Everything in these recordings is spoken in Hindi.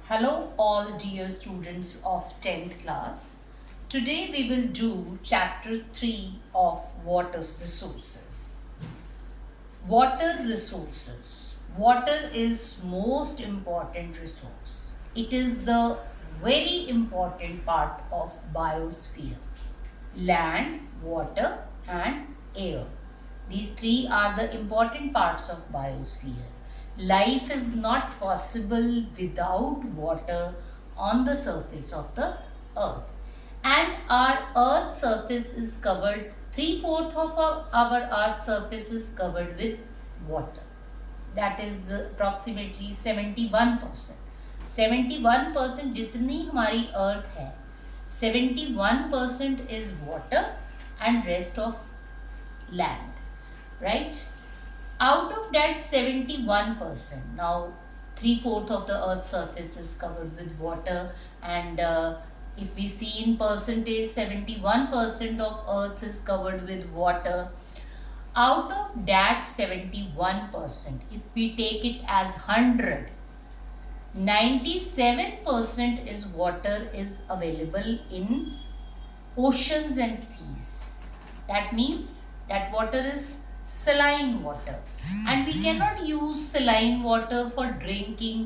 Hello all dear students of 10th class. Today we will do chapter 3 of water resources. Water resources. Water is most important resource. It is the very important part of biosphere. Land, water and air. These three are the important parts of biosphere. Life is not possible without water on the surface of the earth. And our earth surface is covered, 3/4 of our earth surface is covered with water. That is approximately 71%. 71% जितनी हमारी अर्थ है 71% is water and rest of land, right? Out of that 71%, now 3/4 of the earth's surface is covered with water, and if we see in percentage, 71% of earth is covered with water. Out of that 71%, if we take it as 100, 97% is water is available in oceans and seas. That means that water is saline water, and we cannot use saline water for drinking.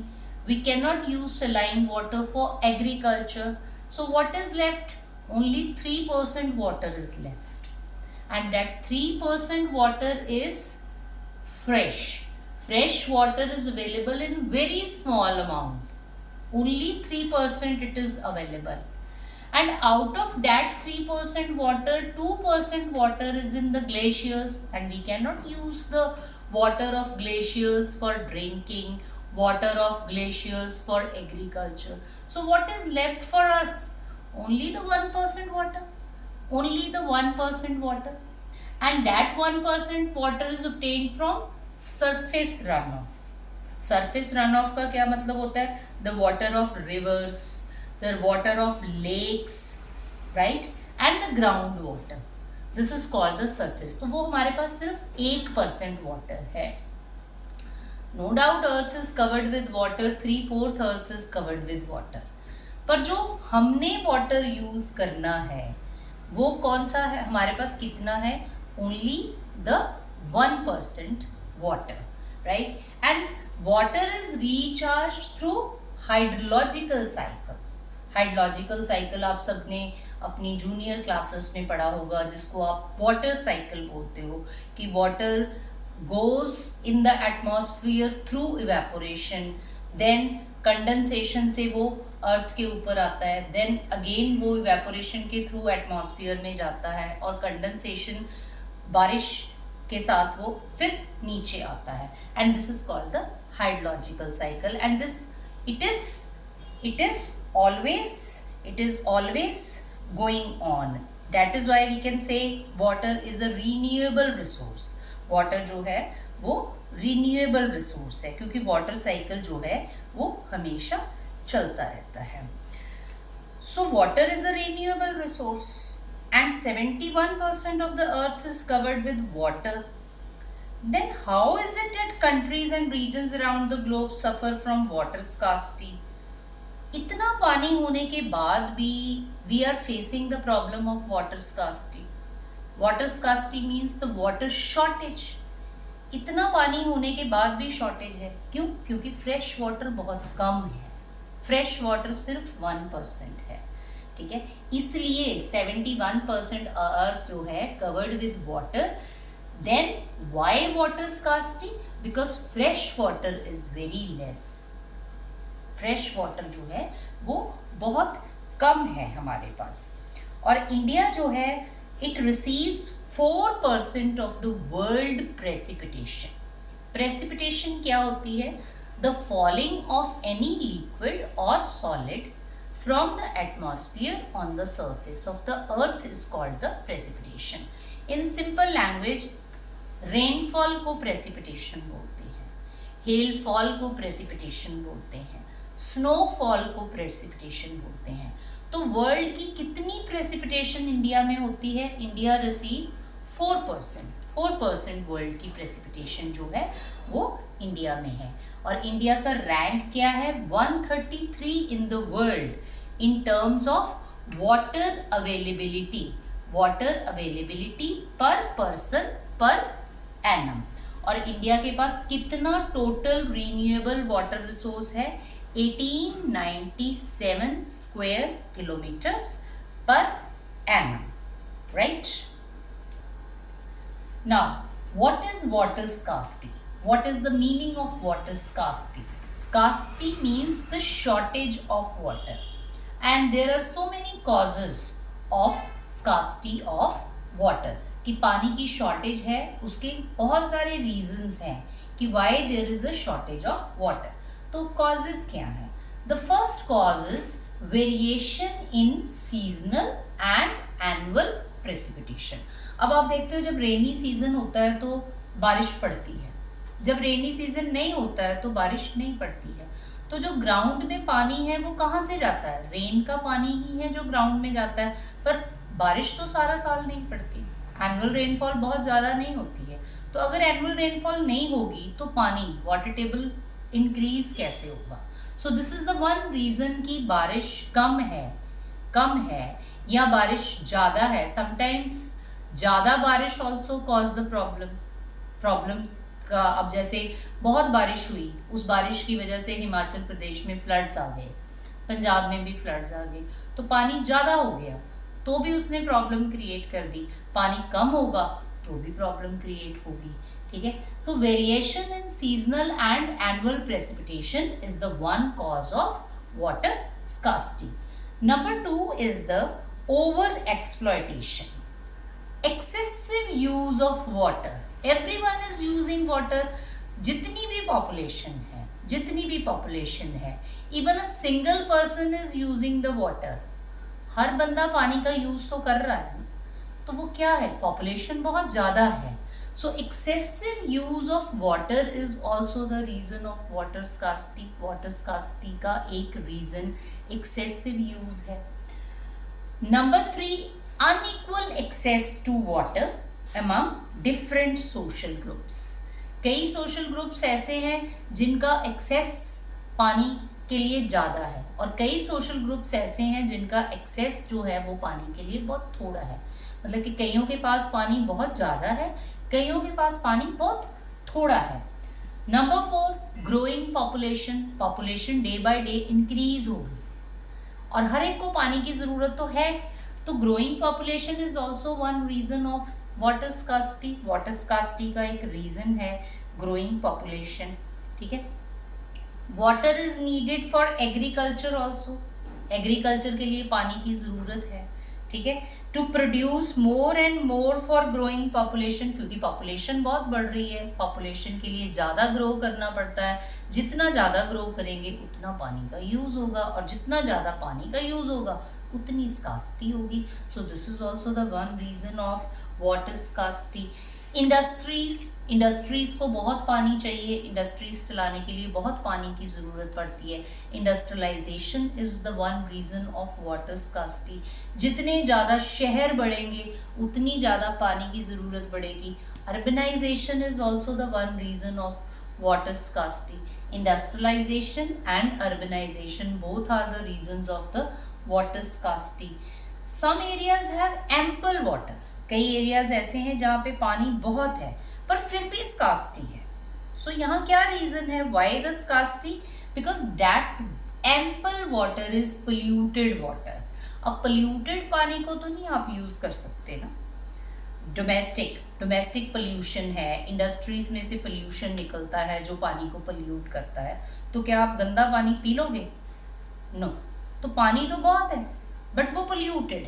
We cannot use saline water for agriculture. So what is left? Only 3% water is left, and that 3% water is fresh. Fresh water is available in very small amount. Only 3% it is available. And out of that 3% water, 2% water is in the glaciers, and we cannot use the water of glaciers for drinking, water of glaciers for agriculture. So what is left for us? Only the 1% water. Only the 1% water. And that 1% water is obtained from surface runoff. Surface runoff का क्या मतलब होता है? The water of rivers, the water of lakes, right? And the groundwater. This is called the surface. तो वो हमारे पास सिर्फ 1% water है. No doubt earth is covered with water, 3/4 earth is covered with water. पर जो हमने water use करना है वो कौन सा है? हमारे पास कितना है? Only the 1% water, right? And water is recharged through hydrological cycle. Hydrological cycle आप सबने अपनी जूनियर क्लासेस में पढ़ा होगा, जिसको आप वाटर साइकिल बोलते हो, कि water goes in the atmosphere through evaporation, then condensation से वो अर्थ के ऊपर आता है, देन अगेन वो इवेपोरेशन के थ्रू एटमॉस्फेयर में जाता है, और कंडेंसेशन बारिश के साथ वो फिर नीचे आता है, and this is called the hydrological cycle. And this it is always going on. That is why we can say water is a renewable resource. Water जो है वो renewable resource है, क्योंकि water cycle जो है वो हमेशा चलता रहता है. So water is a renewable resource, and 71% of the earth is covered with water. Then how is it that countries and regions around the globe suffer from water scarcity? इतना पानी होने के बाद भी we are facing the problem of water scarcity. Water scarcity means the water shortage. इतना पानी होने के बाद भी शॉर्टेज है. क्यों? क्योंकि फ्रेश वाटर बहुत कम है. फ्रेश वाटर सिर्फ 1% है. ठीक है, इसलिए 71% अर्थ जो है covered with water. Then why water scarcity? Because fresh water is very less. Fresh water जो है वो बहुत कम है हमारे पास. और इंडिया जो है it receives 4% of the world precipitation. Precipitation क्या होती है? The falling of any liquid और solid from the atmosphere on the surface of the earth is called the precipitation. In simple language, rainfall को प्रेसिपिटेशन बोलते हैं, हेलफॉल को प्रेसिपिटेशन बोलते हैं, स्नोफॉल को प्रेसिपिटेशन बोलते हैं. तो वर्ल्ड की कितनी प्रेसिपिटेशन इंडिया में होती है? India receive 4%. 4% वर्ल्ड की प्रेसिपिटेशन जो है वो इंडिया में है. और इंडिया का रैंक क्या है, 133 इन the world in terms of water availability पर पर्सन पर एनम। और इंडिया के पास कितना टोटल रिन्यूएबल वाटर रिसोर्स है, 1897 square kilometres per annum, right. Now, what is water scarcity? What is the meaning of water scarcity? Scarcity means the shortage of water. And there are so many causes of scarcity of water. कि पानी की shortage है, उसके बहुत सारे reasons हैं कि why there is a shortage of water. तो causes क्या हैं? The first cause is variation in seasonal and annual precipitation. अब आप देखते हो जब रेनी सीजन होता है तो बारिश पड़ती है, जब रेनी सीजन नहीं होता है तो बारिश नहीं पड़ती है। तो जो ग्राउंड में पानी है वो कहाँ से जाता है, रेन का पानी ही है जो ग्राउंड में जाता है, पर बारिश तो सारा साल नहीं पड़ती, एनुअल रेनफॉल बहुत ज़्यादा नहीं होती है। तो अगर एनुअल रेनफॉल नहीं होगी तो पानी वाटर टेबल इंक्रीज कैसे होगा। सो this is the one reason कि बारिश कम है या बारिश ज़्यादा है। समटाइम्स ज़्यादा बारिश ऑल्सो कॉज द प्रॉब्लम का। अब जैसे बहुत बारिश हुई, उस बारिश की वजह से हिमाचल प्रदेश में फ्लड्स आ गए, पंजाब में भी फ्लड्स आ गए, तो पानी ज़्यादा हो गया तो भी उसने प्रॉब्लम क्रिएट कर दी, पानी कम होगा तो भी प्रॉब्लम क्रिएट होगी, ठीक है। तो variation in seasonal and annual precipitation is the one cause of water scarcity. Number 2 is the over exploitation, excessive use of water. Everyone is using water. जितनी भी population है, even a single person is using the water. हर बंदा पानी का यूज तो कर रहा है, तो वो क्या है, पॉपुलेशन बहुत ज़्यादा है। So excessive use of water is also the reason of water scarcity. Water scarcity का एक reason excessive use है। Number 3, unequal access to water among different social groups. कई social groups ऐसे हैं जिनका access पानी के लिए ज़्यादा है, और कई social groups ऐसे हैं जिनका access जो है वो पानी के लिए बहुत थोड़ा है। मतलब कि कईयों के पास पानी बहुत ज़्यादा है, कईयों के पास पानी बहुत थोड़ा है। Number 4, growing population day by day increase हो रही, और हर एक को पानी की ज़रूरत तो है, तो growing population is also one reason of water scarcity. Water scarcity का एक रीजन है ग्रोइंग पॉपुलेशन, ठीक है। Water is needed for agriculture also, agriculture के लिए पानी की ज़रूरत है, ठीक है। To produce more and more for growing population, क्योंकि पॉपुलेशन बहुत बढ़ रही है, पॉपुलेशन के लिए ज़्यादा ग्रो करना पड़ता है, जितना ज़्यादा ग्रो करेंगे उतना पानी का यूज़ होगा, और जितना ज़्यादा पानी का यूज़ होगा उतनी स्कार्सिटी होगी। So this is also the one reason of water scarcity. Industries को बहुत पानी चाहिए, इंडस्ट्रीज चलाने के लिए बहुत पानी की ज़रूरत पड़ती है। Industrialisation is the one reason of water scarcity. जितने ज़्यादा शहर बढ़ेंगे उतनी ज़्यादा पानी की ज़रूरत बढ़ेगी। Urbanisation is also the one reason of water scarcity. Industrialization and urbanization both are the reasons of the water scarcity. Some areas have ample water. कई एरियाज ऐसे हैं जहाँ पे पानी बहुत है पर फिर भी scarcity है। So यहाँ क्या रीजन है, why the scarcity? Because that ample water is polluted water. अब polluted पानी को तो नहीं आप यूज कर सकते ना। डोमेस्टिक पोल्यूशन है, इंडस्ट्रीज में से पोल्यूशन निकलता है जो पानी को पोल्यूट करता है, तो क्या आप गंदा पानी पी लोगे? नो। तो पानी तो बहुत है बट वो पोल्यूटेड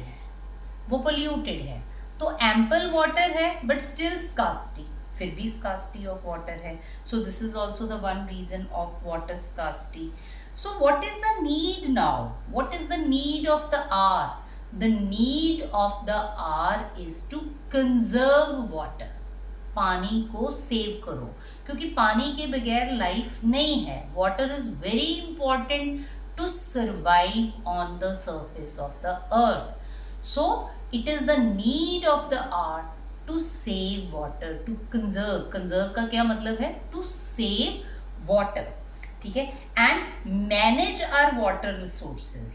है, तो एम्पल वाटर है बट स्टिल स्कार्सिटी, फिर भी स्कार्सिटी ऑफ वाटर है। So this is also the one reason of water scarcity. So what is the need now? What is the need of the hour? The need of the hour is to conserve water. पानी को सेव करो, क्योंकि पानी के बगैर लाइफ नहीं है। Water is very important to survive on the surface of the earth. So it is the need of the hour to save water, to conserve. Conserve का क्या मतलब है? To save water. ठीक है, and manage our water resources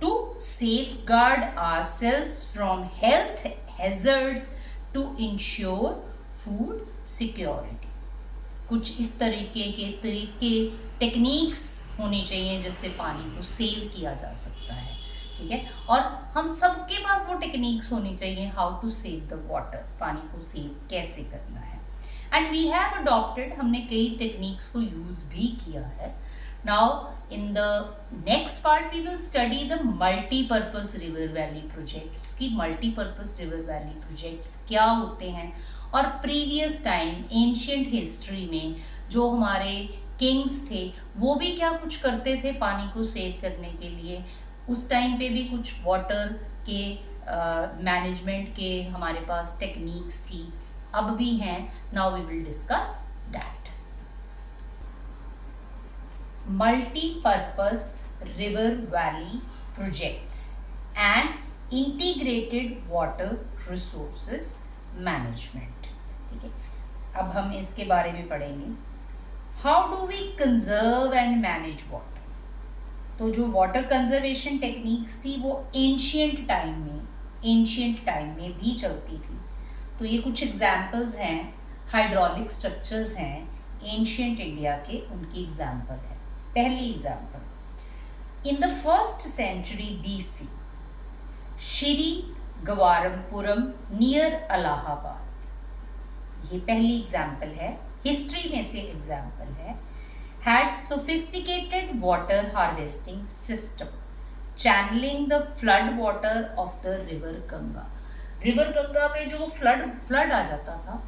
to safeguard ourselves from health hazards to ensure food security. कुछ इस तरीके टेक्निक्स होनी चाहिए जिससे पानी को सेव किया जा सकता है, ठीक है। और हम सबके पास वो टेक्निक्स होनी चाहिए how to save the water, पानी को सेव कैसे करना है। एंड वी हैव अडॉप्टेड, हमने कई टेक्निक्स को यूज भी किया है। Now in the next part we will study the multipurpose river valley projects की मल्टीपर्पज रिवर वैली प्रोजेक्ट्स क्या होते हैं, और प्रीवियस टाइम एंशियंट हिस्ट्री में जो हमारे किंग्स थे वो भी क्या कुछ करते थे पानी को सेव करने के लिए। उस टाइम पे भी कुछ वाटर के मैनेजमेंट के हमारे पास टेक्निक्स थी, अब भी हैं। Now we will discuss that. Multipurpose river valley projects and integrated water resources management, ठीक है। अब हम इसके बारे में पढ़ेंगे, how do we conserve and manage water. तो जो वाटर कंजर्वेशन टेक्निक्स थी वो एंशियंट टाइम में भी चलती थी। तो ये कुछ एग्जाम्पल्स हैं, हाइड्रोलिक स्ट्रक्चर्स हैं एंशियंट इंडिया के, उनकी एग्जाम्पल है। पहली example, in the 1st century BC Shringaverapura near Allahabad, ये पहली एग्जाम्पल है, हिस्ट्री में से एग्जाम्पल है। had sophisticated water harvesting system channeling the flood water of the river Ganga। River Ganga में जो फ्लड आ जाता था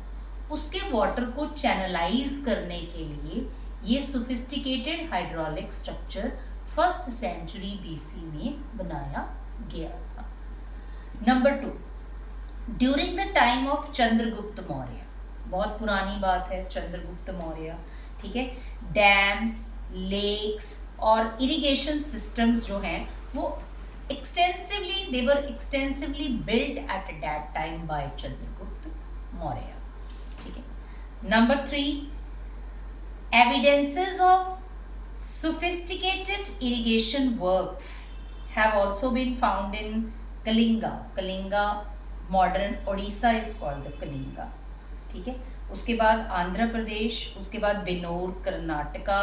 उसके वाटर को चैनलाइज करने के लिए ये sophisticated hydraulic structure 1st century BC में बनाया गया था। Number 2, during the time of Chandragupta Maurya, बहुत पुरानी बात है चंद्रगुप्त मौर्य, ठीक है। डैम्स, लेक्स और इरिगेशन सिस्टम्स जो हैं वो they were extensively built at that time by Chandragupta Maurya, ठीक है। Number 3, evidences of sophisticated irrigation works have also been found in Kalinga, modern Odisha is called the Kalinga, ठीक है। उसके बाद आंध्र प्रदेश, उसके बाद बिनोर कर्नाटका,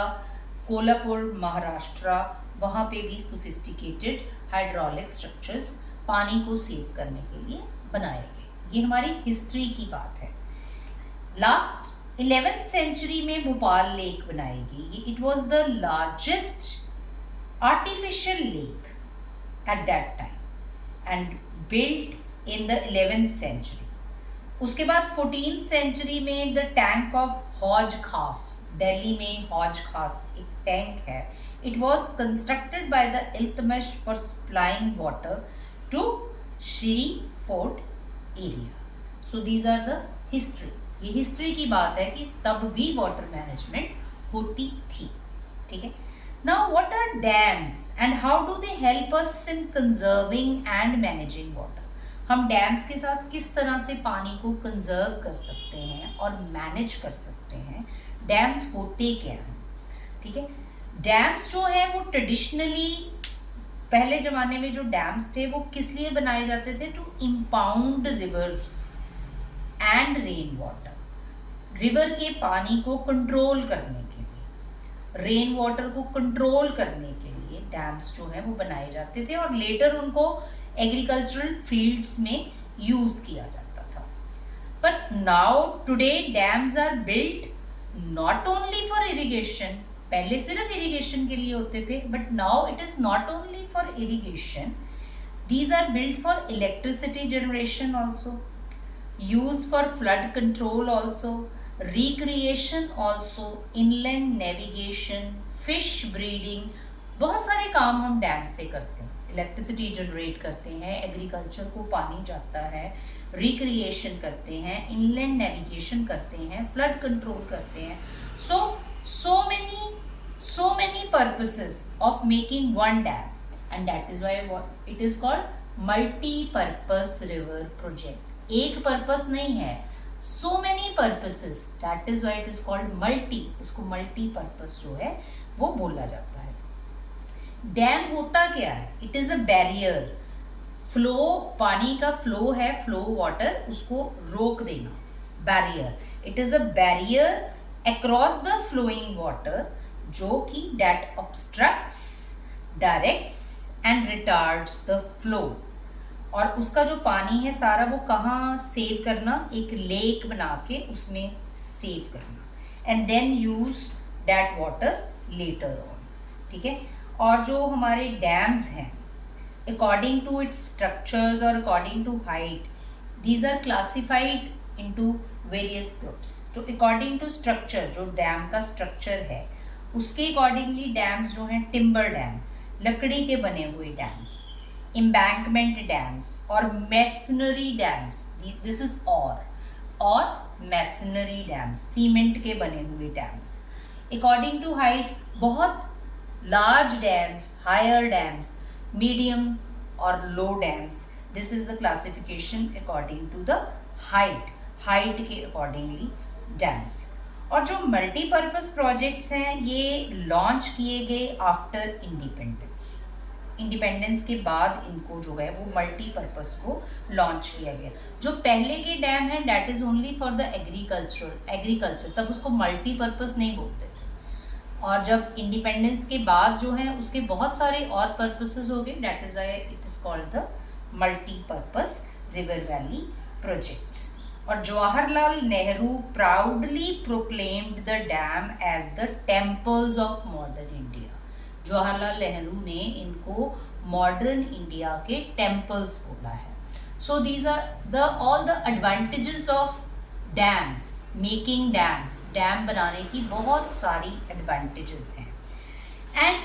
कोल्हापुर महाराष्ट्र, वहाँ पे भी सोफिस्टिकेटेड हाइड्रोलिक स्ट्रक्चर्स पानी को सेव करने के लिए बनाए गए। ये हमारी हिस्ट्री की बात है। लास्ट 11th century में भोपाल लेक बनाई गई। It was the largest artificial lake at that time and built in the 11th century। उसके बाद 14th century में द टैंक ऑफ हौज खास, दिल्ली में हौज खास एक टैंक है, it was constructed by the Iltutmish for supplying water to Siri fort area. So these are the history, ये हिस्ट्री की बात है कि तब भी वाटर मैनेजमेंट होती थी, ठीक है। Now what are dams and how do they help us in conserving and managing water. हम डैम्स के साथ किस तरह से पानी को कंजर्व कर सकते हैं और मैनेज कर सकते हैं, डैम्स होते क्या हैं, ठीक है। डैम्स जो है वो ट्रेडिशनली पहले ज़माने में जो डैम्स थे वो किस लिए बनाए जाते थे, to impound rivers and rain water, river के पानी को कंट्रोल करने के लिए, रेन वाटर को कंट्रोल करने के लिए डैम्स जो है वो बनाए जाते थे और लेटर उनको एग्रीकल्चरल फील्ड्स में यूज किया जाता था। But now today dams are built not only for irrigation, पहले सिर्फ इरिगेशन के लिए होते थे, but now it is not only for irrigation, these are built for electricity generation also, use for flood control also, recreation also, inland navigation, fish breeding, बहुत सारे काम हम डैम से करते हैं। इलेक्ट्रिसिटी जनरेट करते हैं, एग्रीकल्चर को पानी जाता है, रिक्रिएशन करते हैं, इनलैंड नेविगेशन करते हैं, फ्लड कंट्रोल करते हैं। so many purposes of making one dam, and that is why what it is called multi-purpose river project। एक पर्पस नहीं है, so many purposes, that is why it is called multi, इसको multi-purpose जो है वो बोला जाता है। डैम होता क्या है? It is a barrier. Flow, पानी का फ्लो है, फ्लो वाटर, उसको रोक देना, barrier. It is a barrier across the flowing water, जो कि that obstructs, directs and retards the flow. और उसका जो पानी है सारा वो कहाँ सेव करना? एक लेक बना के उसमें सेव करना, and then use that water later on. ठीक है। और जो हमारे डैम्स हैं, अकॉर्डिंग टू इट्स स्ट्रक्चर्स और according to height, these are classified into various groups. तो अकॉर्डिंग टू स्ट्रक्चर, जो डैम का स्ट्रक्चर है उसके अकॉर्डिंगली डैम्स जो हैं, टिम्बर डैम, लकड़ी के बने हुए डैम, embankment dams और masonry dams, this is और masonry dams, सीमेंट के बने हुए डैम्स। अकॉर्डिंग टू हाइट, बहुत large dams, higher dams, medium और low dams. This is the classification according to the height के अकॉर्डिंगली डैम्स। और जो मल्टीपर्पज़ प्रोजेक्ट्स हैं ये लॉन्च किए गए आफ्टर इंडिपेंडेंस के बाद इनको जो है वो मल्टीपर्पज़ को लॉन्च किया गया। जो पहले के डैम हैं that is only for the agriculture, तब उसको मल्टीपर्पज़ नहीं बोलते थे। और जब इंडिपेंडेंस के बाद जो है उसके बहुत सारे और पर्पसेस हो गए, that is why it is called the multipurpose river valley projects. और Jawaharlal Nehru proudly proclaimed the dam as the temples of modern India. Jawaharlal Nehru ने इनको मॉडर्न इंडिया के टेम्पल्स बोला है। So these are the all the advantages of dams, making dams. Dam बनाने की बहुत सारी एडवांटेजेस हैं। एंड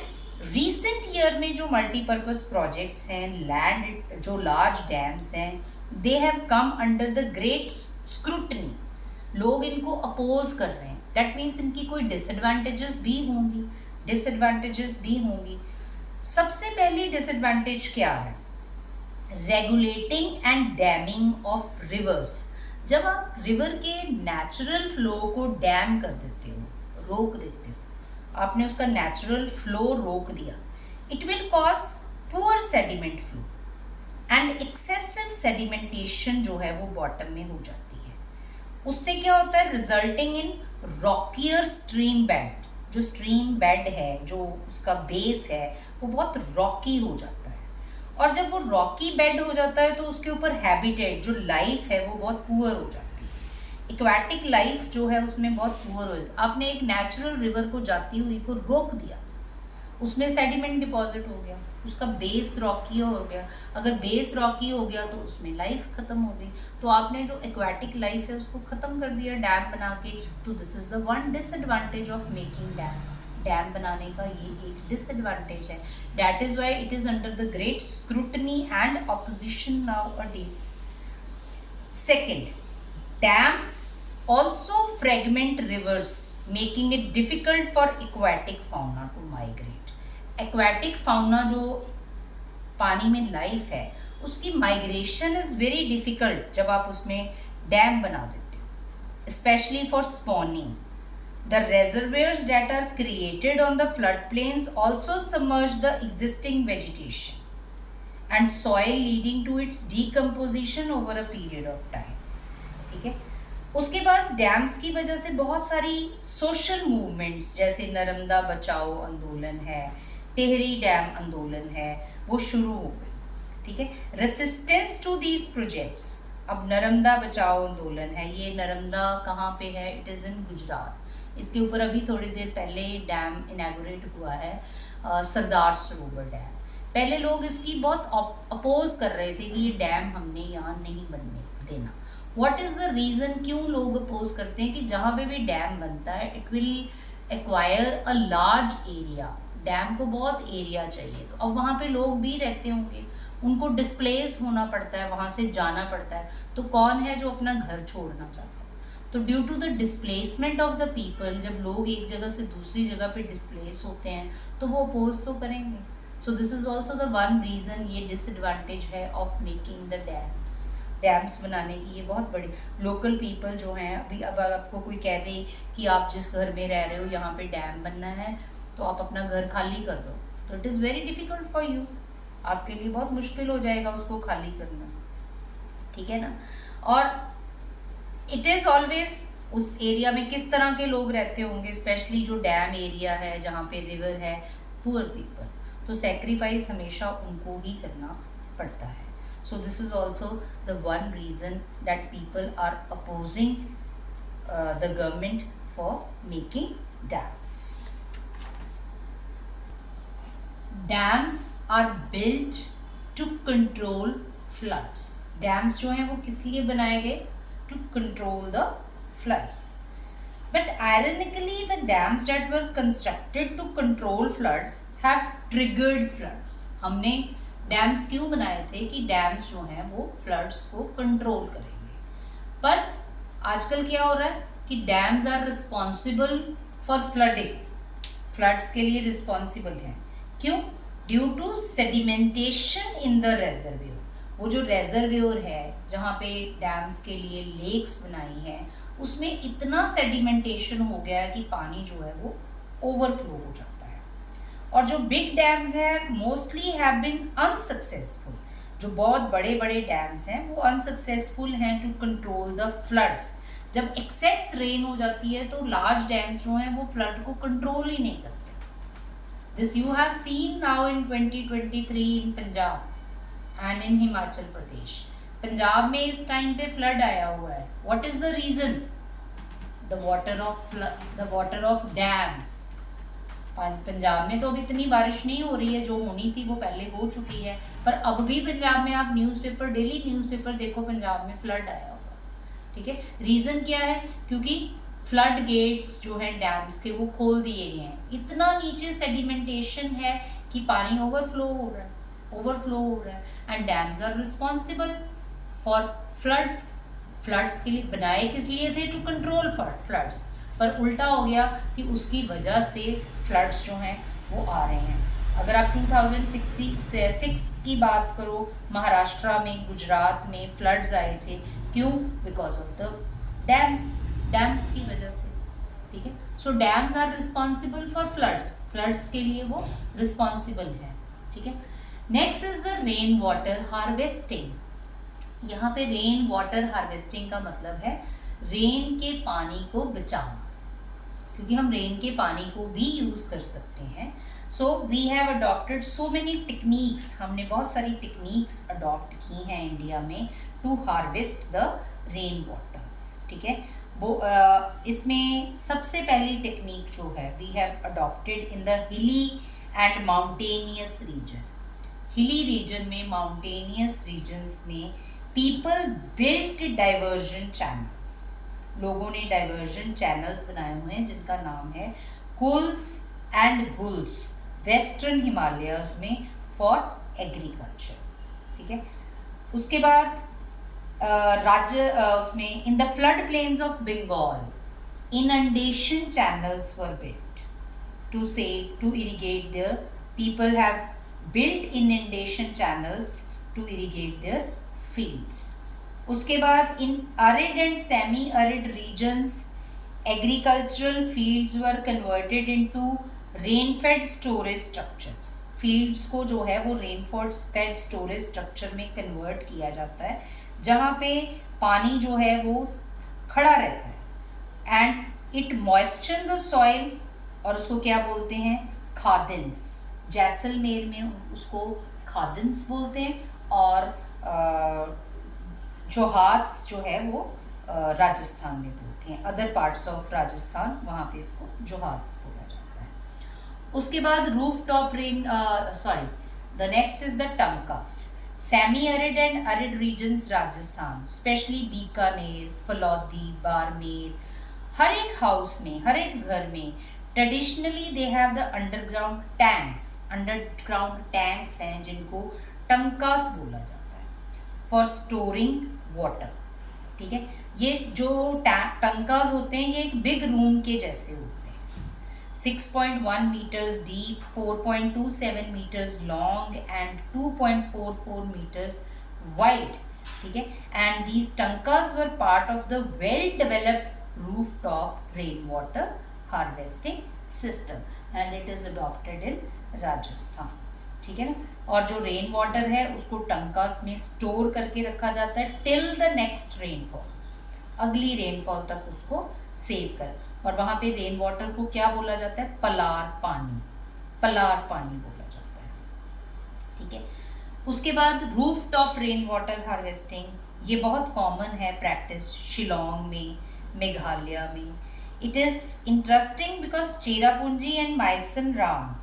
रीसेंट ईयर में जो मल्टीपर्पज़ प्रोजेक्ट्स हैं, लैंड जो लार्ज डैम्स हैं, they have come under the great scrutiny. लोग इनको अपोज कर रहे हैं, दैट मीन्स इनकी कोई डिसएडवांटेजेस भी होंगी, सबसे पहली डिसएडवांटेज क्या है? Regulating and damming of reverse. जब आप रिवर के नेचुरल फ्लो को डैम कर देते हो, रोक देते हो, आपने उसका नेचुरल फ्लो रोक दिया, it will cause poor sediment flow and excessive sedimentation जो है वो बॉटम में हो जाती है। उससे क्या होता है? Resulting in rockier stream bed. जो स्ट्रीम बेड है, जो उसका बेस है, वो बहुत रॉकी हो जाता है। और जब वो रॉकी बेड हो जाता है तो उसके ऊपर हैबिटेट, जो लाइफ है, वो बहुत पुअर हो जाती है। एक्वाटिक लाइफ जो है उसमें बहुत पुअर हो जाती है। आपने एक नेचुरल रिवर को जाती हुई को रोक दिया, उसमें सेडिमेंट डिपॉजिट हो गया, उसका बेस रॉकी हो गया। अगर बेस रॉकी हो गया तो उसमें लाइफ ख़त्म हो गई। तो आपने जो एक्वाटिक लाइफ है उसको ख़त्म कर दिया डैम बना के। तो this is the one disadvantage of making dam. Dam बनाने का ये एक डिसएडवांटेज है। That is why it is under the great scrutiny and opposition now a days. Second, dams also fragment rivers, making it difficult for aquatic fauna to migrate. Aquatic fauna जो पानी में लाइफ है उसकी माइग्रेशन इज़ वेरी डिफ़िकल्ट जब आप उसमें डैम बना देते हो, specially for spawning. The reservoirs that are created on the floodplains also submerge the existing vegetation and soil, leading to its decomposition over a period of time. ठीक है. उसके बाद डैम्स की वजह से बहुत सारी सोशल मूवमेंट्स जैसे नर्मदा बचाओ आंदोलन है, टिहरी डैम आंदोलन है, वो शुरू हो गई. ठीक है. Resistance to these projects. अब नर्मदा बचाओ आंदोलन है, ये नर्मदा कहाँ पे है? It is in Gujarat. इसके ऊपर अभी थोड़ी देर पहले डैम इनैगोरेट हुआ है, सरदार सरोवर डैम. पहले लोग इसकी बहुत अपोज कर रहे थे कि ये डैम हमने यहाँ नहीं बनने देना. What is the reason? क्यों लोग अपोज करते हैं कि जहाँ पे भी डैम बनता है it will acquire a large area. Dam को बहुत एरिया चाहिए, तो अब वहाँ पे लोग भी रहते होंगे, उनको डिस्प्लेस होना पड़ता है, वहाँ से जाना पड़ता है. तो कौन है जो अपना घर छोड़ना चाहता है? तो due to the displacement of the people, जब लोग एक जगह से दूसरी जगह पे डिस्प्लेस होते हैं तो वो अपोज तो करेंगे. So this is also the one reason. ये डिसएडवांटेज है of making the dams. Dams बनाने की ये बहुत बड़ी लोकल पीपल जो हैं, अभी अब आपको कोई कह दे कि आप जिस घर में रह रहे हो यहाँ पे डैम बनना है, तो आप अपना घर खाली कर दो, तो it is very difficult for you, आपके लिए बहुत मुश्किल हो जाएगा उसको खाली करना, ठीक है ना। और इट इज़ ऑलवेज उस एरिया में किस तरह के लोग रहते होंगे, स्पेशली जो डैम एरिया है जहाँ पे रिवर है, पुअर पीपल, तो सेक्रीफाइस हमेशा उनको ही करना पड़ता है। So this is also the one reason that people are opposing the government for making dams. Dams are built to control floods. Dams जो हैं वो किस लिए बनाए गए? To control the floods. But ironically, the dams that were constructed to control floods have triggered floods. हमने डैम्स क्यों बनाए थे? कि डैम्स जो हैं वो फ्लड्स को कंट्रोल करेंगे, पर आजकल क्या हो रहा है कि dams are responsible for flooding, floods के लिए रिस्पॉन्सिबल हैं। क्यों? Due to sedimentation in the reservoir. वो जो रेजर्वियर है जहाँ पे डैम्स के लिए लेक्स बनाई हैं, उसमें इतना सेडिमेंटेशन हो गया है कि पानी जो है वो ओवरफ्लो हो जाता है। और जो बिग डैम्स हैं मोस्टली हैव बीन अनसक्सेसफुल, जो बहुत बड़े बड़े डैम्स हैं वो अनसक्सेसफुल हैं टू कंट्रोल द फ्लड्स। जब एक्सेस रेन हो जाती है तो लार्ज डैम्स जो हैं वो फ्लड को कंट्रोल ही नहीं करते। This you have seen now in 2023 in Punjab and in Himachal Pradesh. Punjab में इस टाइम पे फ्लड आया हुआ है। What is the reason? The water of dams. Punjab में तो अब इतनी बारिश नहीं हो रही है, जो होनी थी वो पहले हो चुकी है, पर अब भी पंजाब में आप न्यूज़पेपर, डेली न्यूज़पेपर देखो, पंजाब में फ्लड आया हुआ, ठीक है। रीज़न क्या है? क्योंकि फ्लड गेट्स जो है डैम्स के वो खोल दिए गए हैं। इतना नीचे सेडिमेंटेशन है कि पानी ओवरफ्लो हो रहा है and dams are responsible for floods. Floods के लिए बनाए किस लिए थे? टू कंट्रोल फ्लड्स, पर उल्टा हो गया कि उसकी वजह से फ्लड्स जो हैं वो आ रहे हैं। अगर आप 2006 की बात करो, महाराष्ट्र में, गुजरात में फ्लड्स आए थे। क्यों? बिकॉज ऑफ द डैम्स की वजह से, ठीक है। So dams are responsible for floods के लिए वो रिस्पॉन्सिबल है, ठीक है। Next is the rain water harvesting. यहाँ पे रेन वाटर हार्वेस्टिंग का मतलब है रेन के पानी को बचाना, क्योंकि हम रेन के पानी को भी यूज़ कर सकते हैं। So we have adopted so many techniques, हमने बहुत सारी टेक्निक्स अडॉप्ट की हैं इंडिया में to harvest the rain water, ठीक है। वो इसमें सबसे पहली टेक्निक जो है we have adopted in the hilly and mountainous region. हिली रीजन में, माउंटेनियस रीजन्स में पीपल बिल्ट डाइवर्जन चैनल्स। लोगों ने डाइवर्जन चैनल्स बनाए हुए हैं जिनका नाम है कुल्स एंड गुल्स, वेस्टर्न हिमालयस में फॉर एग्रीकल्चर, ठीक है। उसके बाद उसमें in the flood plains of Bengal inundation channels were built to irrigate there, people have built inundation channels to irrigate their fields. उसके बाद in arid and semi-arid regions, agricultural fields were converted into rain-fed storage structures. Fields को जो है वो rain-fed storage structure में convert किया जाता है, जहाँ पे पानी जो है वो खड़ा रहता है and it moisten the soil, और उसको क्या बोलते हैं? खादिन्स। जैसलमेर में उसको खादिन्स बोलते हैं, और जोहात्स जो है वो राजस्थान में बोलते हैं। अदर पार्ट्स ऑफ राजस्थान, वहाँ पे इसको जोहात्स बोला जाता है। उसके बाद roof top rain, the next is the tankas. Semi arid and arid regions Rajasthan, especially Bikaner, Phalodi, Barmer, हर एक हाउस में, हर एक घर में traditionally they have the underground tanks हैं जिनको टंकास बोला जाता है फॉर स्टोरिंग वाटर, ठीक है। ये जो टंकास होते हैं ये एक बिग रूम के जैसे होते हैं, 6.1 metres deep, 4.27 metres long and 2.44 metres wide, ठीक है। And these tankas were part of the well developed roof top rain water harvesting system. And it is adopted in Rajasthan, ठीक है ना। और जो रेन वाटर है उसको टंकास में स्टोर करके रखा जाता है टिल द नेक्स्ट रेनफॉल, अगली रेनफॉल तक उसको सेव कर। और वहां पे रेन वाटर को क्या बोला जाता है, पलार पानी, पलार पानी बोला जाता है, ठीक है। उसके बाद roof top rain water harvesting, ये बहुत कॉमन है प्रैक्टिस शिलोंग में, मेघालय में। It is interesting because Cherrapunji and Mawsynram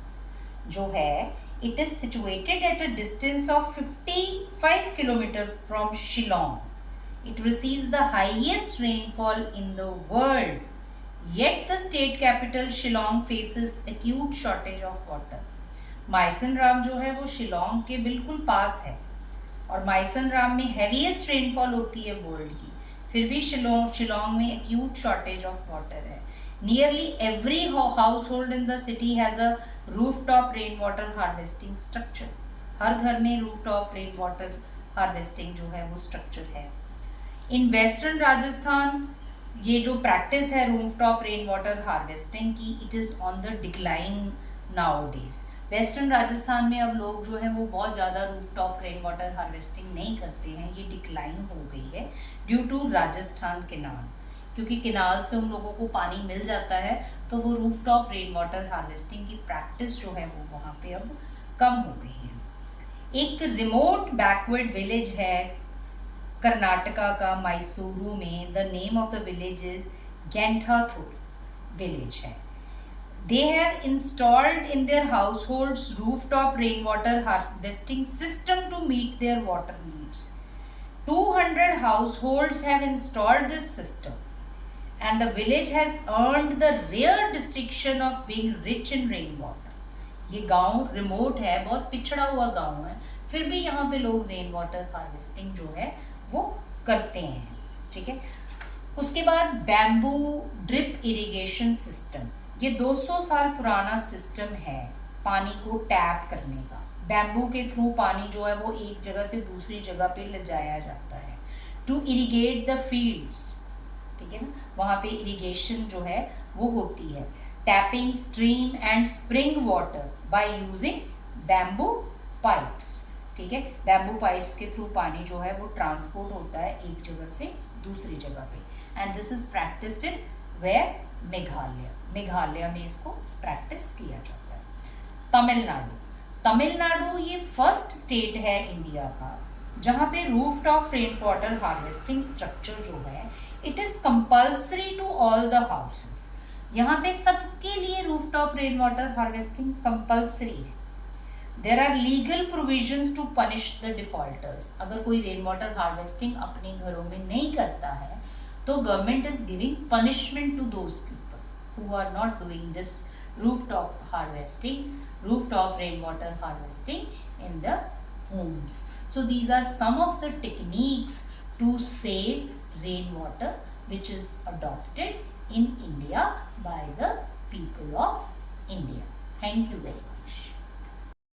जो है, it is situated at a distance of 55 kilometre from Shillong. It receives the highest rainfall in the world, yet the state capital Shillong faces acute shortage of water. Mawsynram जो है वो शिलोंग के बिल्कुल पास है और माइसन राम में हैवीएस्ट रेनफॉल होती है वर्ल्ड की, फिर भी शिलोंग में एक्यूट शॉर्टेज ऑफ वाटर है। Nearly every household in the city has a roof top rain water harvesting structure. हर घर में roof top rain water harvesting जो है वो स्ट्रक्चर है। इन वेस्टर्न राजस्थान ये जो प्रैक्टिस है roof top rain water harvesting की, it is on the decline nowadays. Western Rajasthan में अब लोग जो है वो बहुत ज़्यादा roof top rain water harvesting नहीं करते हैं, ये डिक्लाइन हो गई है ड्यू टू राजस्थान केनाल, क्योंकि केनाल से उन लोगों को पानी मिल जाता है, तो वो roof top rain water harvesting की प्रैक्टिस जो है वो वहाँ पे अब कम हो गई है। एक रिमोट बैकवर्ड विलेज है कर्नाटका का मैसूरू में, the name of the village is Gendathur village है। They have installed in their households rooftop rainwater harvesting system to meet their water needs. 200 households have installed this system, and the village has earned the rare distinction of being rich in rainwater. ये गांव रिमोट है, बहुत पिछड़ा हुआ गांव है, फिर भी यहाँ पे लोग रेन वाटर हार्वेस्टिंग जो है वो करते हैं, ठीक है। उसके बाद बैम्बू ड्रिप इरिगेशन सिस्टम, ये 200 साल पुराना सिस्टम है पानी को टैप करने का। बैम्बू के थ्रू पानी जो है वो एक जगह से दूसरी जगह पे ले जाया जाता है टू इरिगेट द फील्ड्स, ठीक है ना। वहाँ पे इरिगेशन जो है वो होती है। Tapping stream and spring water by using bamboo pipes, ठीक है। बैम्बू पाइप्स के थ्रू पानी जो है वो ट्रांसपोर्ट होता है एक जगह से दूसरी जगह पे, and this is practised in where, Meghalaya में इसको प्रैक्टिस किया जाता है। तमिलनाडु ये फर्स्ट स्टेट है इंडिया का जहाँ पे roof top rain water harvesting structure जो है it is compulsory to all the houses. यहाँ पे सबके लिए roof top rain water harvesting compulsory है। There are legal provisions to punish the defaulters. अगर कोई रेन वाटर हार्वेस्टिंग अपने घरों में नहीं करता है तो government is giving punishment to those people who are not doing this rooftop rainwater harvesting in the homes. So these are some of the techniques to save rainwater which is adopted in India by the people of India. Thank you very much.